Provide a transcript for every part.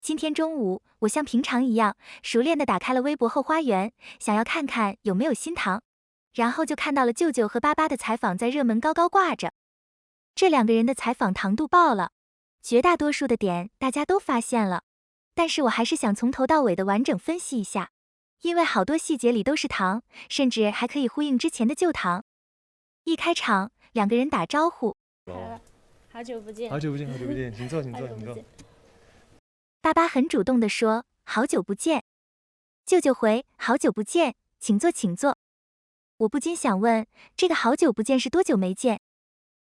今天中午，我像平常一样，熟练地打开了微博后花园，想要看看有没有新糖。然后就看到了舅舅和巴巴的采访在热门高高挂着。这两个人的采访糖度爆了，绝大多数的点大家都发现了，但是我还是想从头到尾的完整分析一下，因为好多细节里都是糖，甚至还可以呼应之前的旧糖。一开场，两个人打招呼，好久不见，好久不见，好久不见，请坐，请坐，请坐。巴巴很主动地说：“好久不见。”舅舅回：“好久不见，请坐，请坐。”我不禁想问，这个好久不见是多久没见？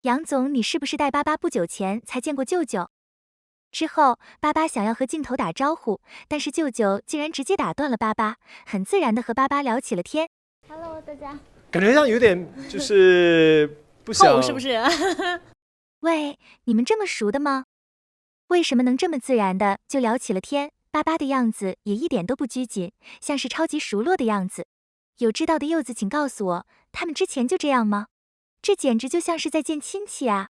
杨总，你是不是带巴巴不久前才见过舅舅？之后，巴巴想要和镜头打招呼，但是舅舅竟然直接打断了巴巴，很自然地和巴巴聊起了天。Hello， 大家。感觉上有点就是不想，是不是？喂，你们这么熟的吗？为什么能这么自然的就聊起了天？巴巴的样子也一点都不拘谨，像是超级熟络的样子。有知道的柚子请告诉我，他们之前就这样吗？这简直就像是在见亲戚啊！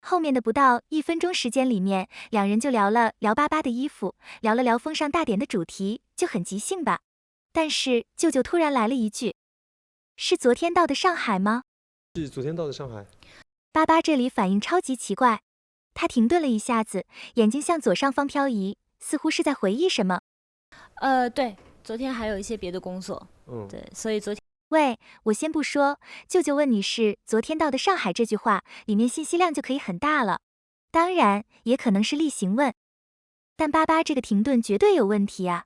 后面的不到1分钟时间里面，两人就聊了聊巴巴的衣服，聊了聊封上大典的主题，就很即兴吧。但是舅舅突然来了一句：“是昨天到的上海吗？”是昨天到的上海。巴巴这里反应超级奇怪，他停顿了一下子，眼睛向左上方漂移，似乎是在回忆什么。对，昨天还有一些别的工作。对，所以昨天。喂，我先不说，舅舅问你是昨天到的上海这句话，里面信息量就可以很大了。当然，也可能是例行问。但巴巴这个停顿绝对有问题啊！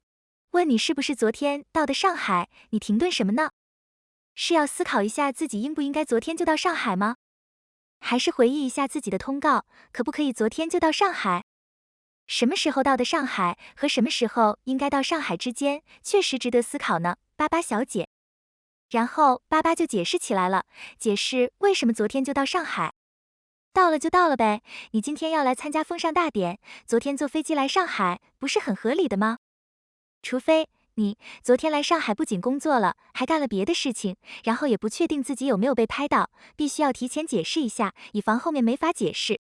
问你是不是昨天到的上海，你停顿什么呢？是要思考一下自己应不应该昨天就到上海吗？还是回忆一下自己的通告，可不可以昨天就到上海？什么时候到的上海和什么时候应该到上海之间，确实值得思考呢，巴巴小姐。然后巴巴就解释起来了，解释为什么昨天就到上海。到了就到了呗，你今天要来参加封上大典，昨天坐飞机来上海，不是很合理的吗？除非你昨天来上海不仅工作了，还干了别的事情，然后也不确定自己有没有被拍到，必须要提前解释一下，以防后面没法解释。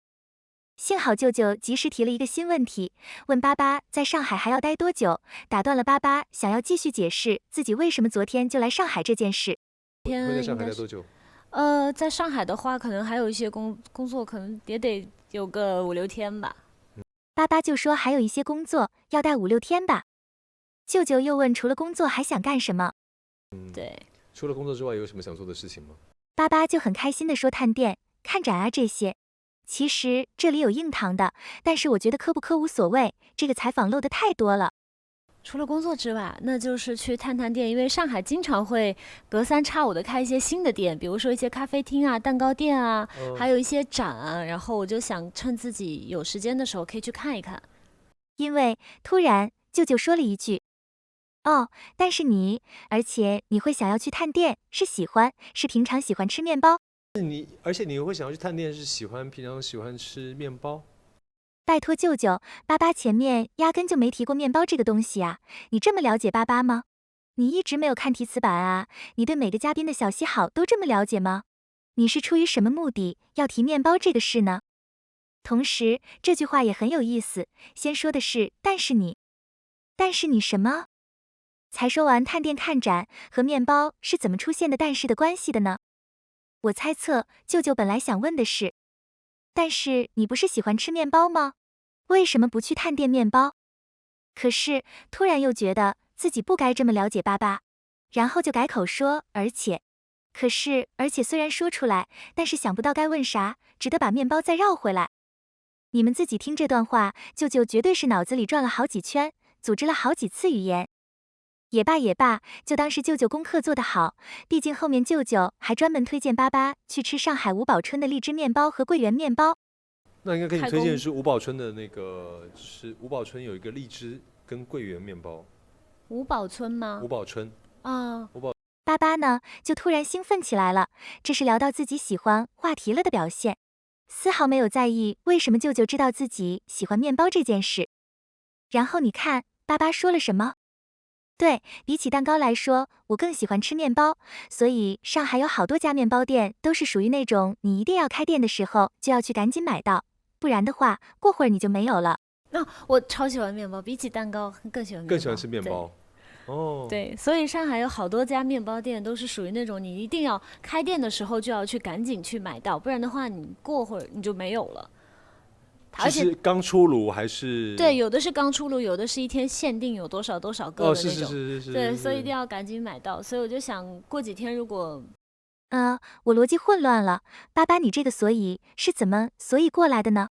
幸好舅舅及时提了一个新问题，问巴巴在上海还要待多久，打断了巴巴想要继续解释自己为什么昨天就来上海这件事。会在上海待多久？在上海的话，可能还有一些工作，可能也得有个5、6天吧。巴巴就说还有一些工作要待5、6天吧。舅舅又问除了工作还想干什么？对，除了工作之外有什么想做的事情吗？巴巴就很开心地说探店、看展啊这些。其实这里有硬糖的，但是我觉得磕不磕无所谓，这个采访漏的太多了。除了工作之外，那就是去探探店，因为上海经常会隔3差5的开一些新的店，比如说一些咖啡厅啊、蛋糕店啊，还有一些展啊，然后我就想趁自己有时间的时候可以去看一看。因为突然舅舅说了一句：“哦，但是而且你会想要去探店，是平常喜欢吃面包。”而且你会想要去探店，是平常喜欢吃面包？拜托舅舅，巴巴前面压根就没提过面包这个东西啊！你这么了解巴巴吗？你一直没有看题词版啊？你对每个嘉宾的小喜好都这么了解吗？你是出于什么目的要提面包这个事呢？同时，这句话也很有意思，先说的是但是你什么？才说完探店看展和面包是怎么出现的但是的关系的呢？我猜测舅舅本来想问的是，但是你不是喜欢吃面包吗？为什么不去探店面包？可是突然又觉得自己不该这么了解巴巴，然后就改口说而且虽然说出来，但是想不到该问啥，只得把面包再绕回来。你们自己听这段话，舅舅绝对是脑子里转了好几圈，组织了好几次语言。也罢，就当是舅舅功课做得好，毕竟后面舅舅还专门推荐巴巴去吃上海五宝春的荔枝面包和桂圆面包。那应该给你推荐是五宝春的那个，就是五宝春有一个荔枝跟桂圆面包。五宝村吗？五宝春啊，巴巴呢就突然兴奋起来了，这是聊到自己喜欢话题了的表现，丝毫没有在意为什么舅舅知道自己喜欢面包这件事。然后你看巴巴说了什么？对，比起蛋糕来说，我更喜欢吃面包，所以上海有好多家面包店都是属于那种你一定要开店的时候就要去赶紧买到，不然的话过会儿你就没有了。那、我超喜欢面包，比起蛋糕更喜欢面包。更喜欢吃面包。哦，对，所以上海有好多家面包店都是属于那种你一定要开店的时候就要去赶紧去买到，不然的话你过会儿你就没有了。而且是刚出炉还是？对，有的是刚出炉，有的是一天限定有多少多少个哦，的那种。对，所以一定要赶紧买到。所以我就想过几天如果我逻辑混乱了，爸爸，你这个所以是怎么所以过来的呢？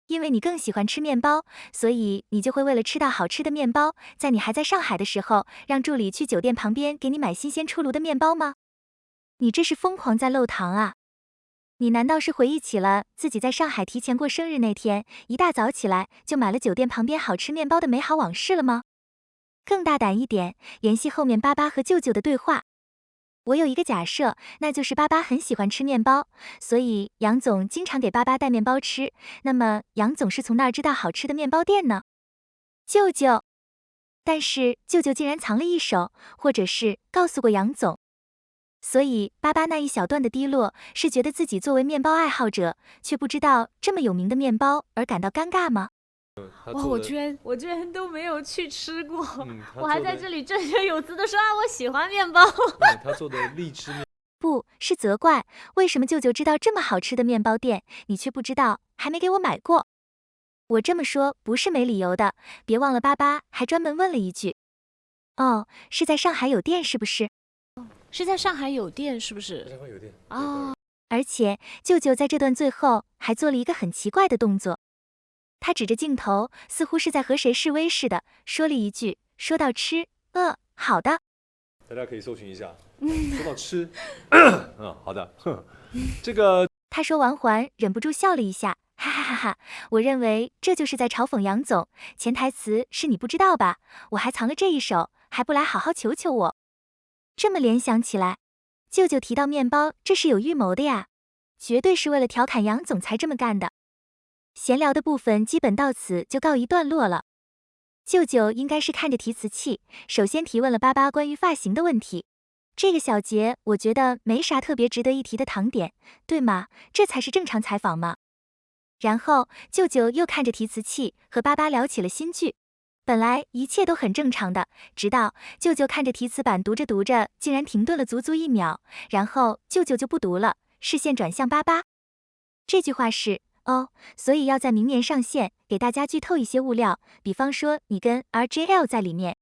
因为你更喜欢吃面包，所以你就会为了吃到好吃的面包，在你还在上海的时候，让助理去酒店旁边给你买新鲜出炉的面包吗？你这是疯狂在漏糖啊！你难道是回忆起了自己在上海提前过生日那天，一大早起来就买了酒店旁边好吃面包的美好往事了吗？更大胆一点，联系后面爸爸和舅舅的对话。我有一个假设，那就是爸爸很喜欢吃面包，所以杨总经常给爸爸带面包吃。那么杨总是从那儿知道好吃的面包店呢？舅舅，但是舅舅竟然藏了一手，或者是告诉过杨总。所以爸爸那一小段的低落，是觉得自己作为面包爱好者，却不知道这么有名的面包而感到尴尬吗？哇，我居然都没有去吃过，我还在这里振学有词的说我喜欢面包。他做的荔枝面不是责怪，为什么舅舅知道这么好吃的面包店，你却不知道，还没给我买过？我这么说不是没理由的，别忘了爸爸还专门问了一句：“哦，是在上海有店是不是？”是在上海有店是不是？上海有店哦。而且舅舅在这段最后还做了一个很奇怪的动作。他指着镜头，似乎是在和谁示威似的，说了一句：“说到吃，好的。”大家可以搜寻一下。说到吃，好的。这个他说完还忍不住笑了一下，哈哈哈哈！我认为这就是在嘲讽杨总，潜台词是你不知道吧？我还藏了这一手，还不来好好求求我？这么联想起来，舅舅提到面包，这是有预谋的呀，绝对是为了调侃杨总才这么干的。闲聊的部分基本到此就告一段落了。舅舅应该是看着提词器，首先提问了爸爸关于发型的问题。这个小节我觉得没啥特别值得一提的糖点，对吗？这才是正常采访嘛。然后舅舅又看着提词器和爸爸聊起了新剧。本来一切都很正常的，直到舅舅看着提词板读着读着，竟然停顿了足足1秒，然后舅舅就不读了，视线转向爸爸。这句话是所以要在明年上线，给大家剧透一些物料，比方说你跟 RJL 在里面。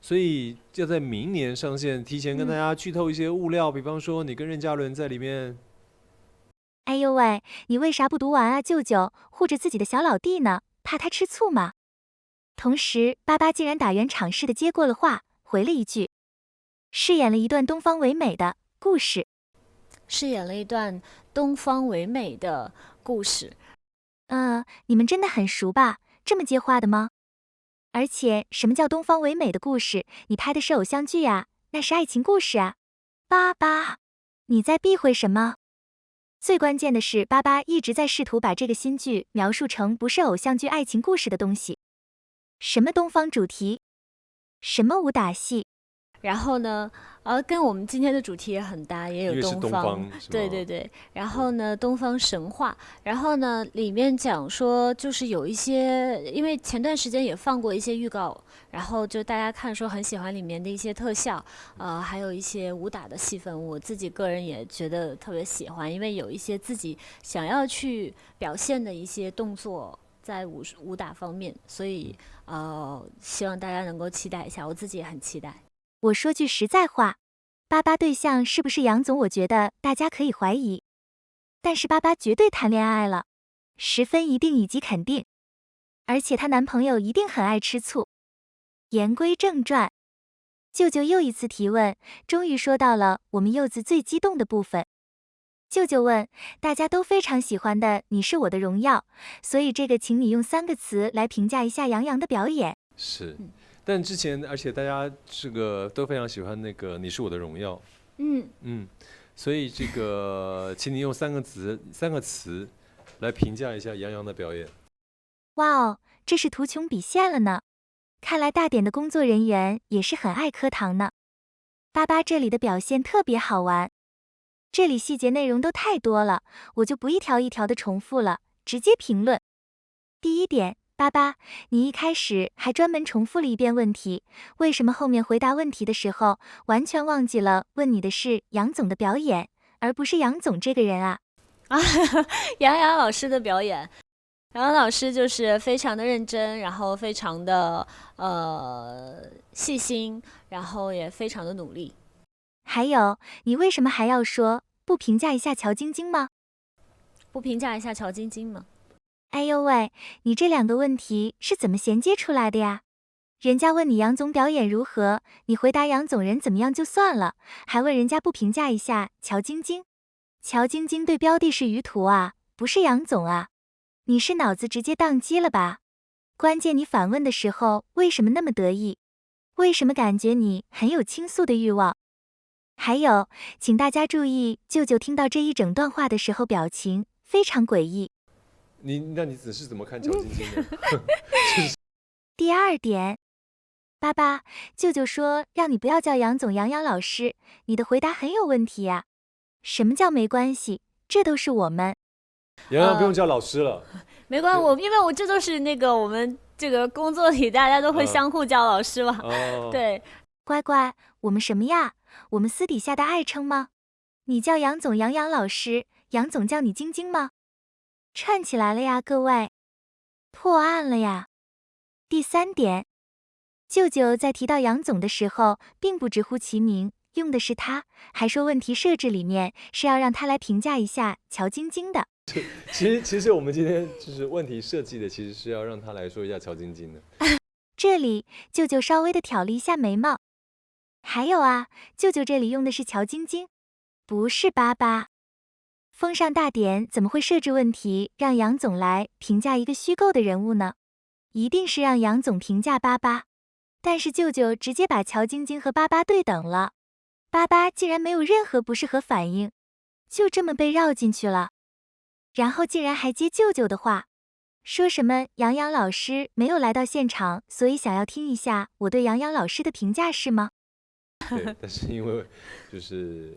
所以要在明年上线，提前跟大家剧透一些物料，比方说你跟任嘉伦在里面。哎呦喂，你为啥不读完啊，舅舅？护着自己的小老弟呢，怕他吃醋吗？同时，爸爸竟然打圆场似的接过了话，回了一句：“饰演了一段东方唯美的故事。”饰演了一段东方唯美的故事。你们真的很熟吧？这么接话的吗？而且什么叫东方唯美的故事？你拍的是偶像剧啊，那是爱情故事啊。爸爸，你在避讳什么？最关键的是，爸爸一直在试图把这个新剧描述成不是偶像剧爱情故事的东西。什么东方主题？什么武打戏？然后呢，跟我们今天的主题也很搭，也有东方，对对对。然后呢，东方神话。然后呢，里面讲说就是有一些，因为前段时间也放过一些预告，然后就大家看说很喜欢里面的一些特效，还有一些武打的戏份，我自己个人也觉得特别喜欢，因为有一些自己想要去表现的一些动作。在武打方面，所以希望大家能够期待一下，我自己也很期待。我说句实在话，爸爸对象是不是杨总？我觉得大家可以怀疑，但是爸爸绝对谈恋爱了，10分一定以及肯定，而且她男朋友一定很爱吃醋。言归正传，舅舅又一次提问，终于说到了我们柚子最激动的部分。舅舅问，大家都非常喜欢的你是我的荣耀，所以这个请你用3个词来评价一下杨洋的表演。是，但之前而且大家这个都非常喜欢那个你是我的荣耀。所以这个请你用3个词来评价一下杨洋的表演。哇哦，这是图穷匕现了呢，看来大典的工作人员也是很爱磕糖呢。爸爸这里的表现特别好玩，这里细节内容都太多了，我就不一条一条的重复了，直接评论。第一点，爸爸，你一开始还专门重复了一遍问题，为什么后面回答问题的时候完全忘记了问你的是杨总的表演，而不是杨总这个人啊？杨洋老师的表演，杨洋老师就是非常的认真，然后非常的细心，然后也非常的努力。还有，你为什么还要说不评价一下乔晶晶吗？不评价一下乔晶晶吗？哎呦喂，你这2个问题是怎么衔接出来的呀？人家问你杨总表演如何，你回答杨总人怎么样就算了，还问人家不评价一下乔晶晶。乔晶晶对标的是于途啊，不是杨总啊。你是脑子直接宕机了吧？关键你反问的时候为什么那么得意？为什么感觉你很有倾诉的欲望？还有，请大家注意，舅舅听到这一整段话的时候表情非常诡异。那你只是怎么看乔晶晶的？第2点，爸爸，舅舅说让你不要叫杨总杨洋老师，你的回答很有问题呀。什么叫没关系？这都是我们。杨洋不用叫老师了。没关系，因为我这都是那个我们这个工作里大家都会相互叫老师嘛。对，乖乖，我们什么呀？我们私底下的爱称吗？你叫杨总杨洋老师，杨总叫你晶晶吗？串起来了呀，各位，破案了呀。第3点，舅舅在提到杨总的时候，并不直呼其名，用的是他，还说问题设置里面是要让他来评价一下乔晶晶的。其实我们今天就是问题设计的，其实是要让他来说一下乔晶晶的。这里舅舅稍微的挑了一下眉毛。还有啊，舅舅这里用的是乔晶晶，不是爸爸。风尚大典怎么会设置问题让杨总来评价一个虚构的人物呢？一定是让杨总评价巴巴。但是舅舅直接把乔晶晶和巴巴对等了，巴巴竟然没有任何不适合反应，就这么被绕进去了。然后竟然还接舅舅的话，说什么杨洋老师没有来到现场，所以想要听一下我对杨洋老师的评价是吗？对，但是因为就是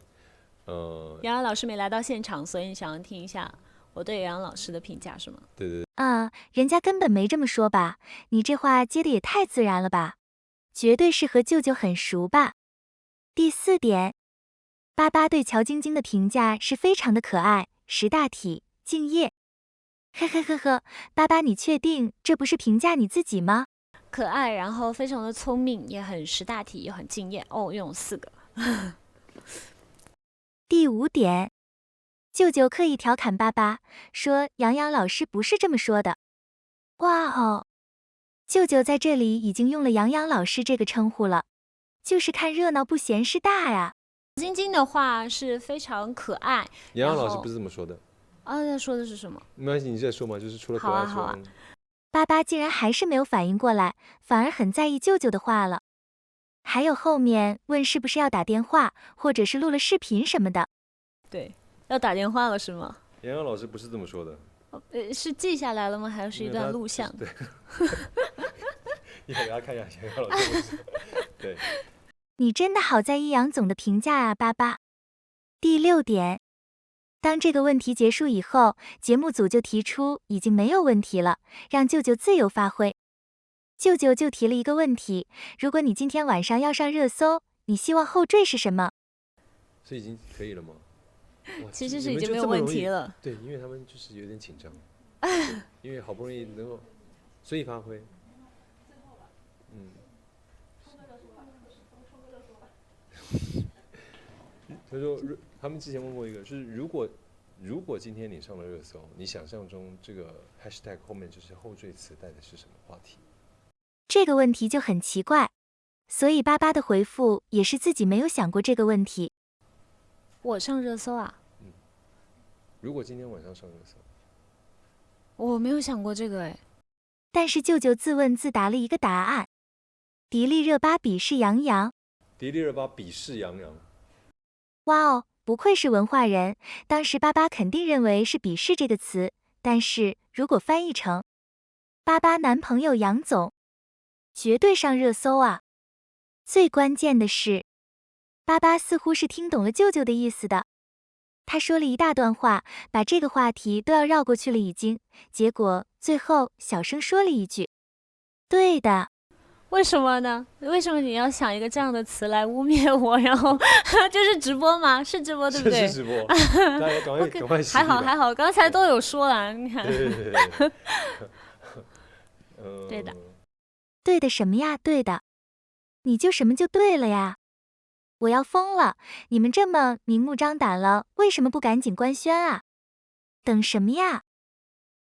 杨洋老师没来到现场，所以你想要听一下我对杨洋老师的评价是吗？对对。人家根本没这么说吧？你这话接的也太自然了吧？绝对是和舅舅很熟吧？第4点，巴巴对乔晶晶的评价是非常的可爱、识大体、敬业。呵呵呵呵，巴巴，你确定这不是评价你自己吗？可爱，然后非常的聪明，也很识大体，也很敬业。用4个。第5点，舅舅刻意调侃巴巴，说杨洋老师不是这么说的。哇哦，舅舅在这里已经用了杨洋老师这个称呼了，就是看热闹不嫌事大呀。晶晶的话是非常可爱。杨洋老师不是这么说的。他说的是什么？没关系，你再说嘛，就是除了可爱好啊。巴巴竟然还是没有反应过来，反而很在意舅舅的话了。还有后面问是不是要打电话，或者是录了视频什么的。对，要打电话了是吗？杨洋老师不是这么说的。是记下来了吗？还是一段录像？对。你给大家看一下杨洋老师。对。你真的好在意杨总的评价啊，巴巴。第6点。当这个问题结束以后，节目组就提出已经没有问题了，让舅舅自由发挥。舅舅就提了一个问题，如果你今天晚上要上热搜，你希望后缀是什么？是已经可以了吗？其实是已经没有问题了。对，因为他们就是有点紧张，因为好不容易能够随意发挥。他说他们之前问过一个，就是如果今天你上了热搜，你想象中这个 hashtag 后面就是后缀词带的是什么话题？这个问题就很奇怪，所以巴巴的回复也是自己没有想过这个问题。我上热搜啊？如果今天晚上上热搜，我没有想过这个哎。但是舅舅自问自答了一个答案：迪丽热巴鄙视杨洋。迪丽热巴鄙视杨洋。哇哦，不愧是文化人，当时巴巴肯定认为是鄙视这个词，但是如果翻译成巴巴男朋友杨总，绝对上热搜啊！最关键的是，巴巴似乎是听懂了舅舅的意思的，他说了一大段话，把这个话题都要绕过去了已经，结果最后小声说了一句：“对的。”为什么呢？为什么你要想一个这样的词来污蔑我？然后这是直播吗？是直播对不对？是直播，大家赶快洗还好还好，刚才都有说了，你看。对，对的。对的什么呀？对的，你就什么就对了呀？我要疯了！你们这么明目张胆了，为什么不赶紧官宣啊？等什么呀？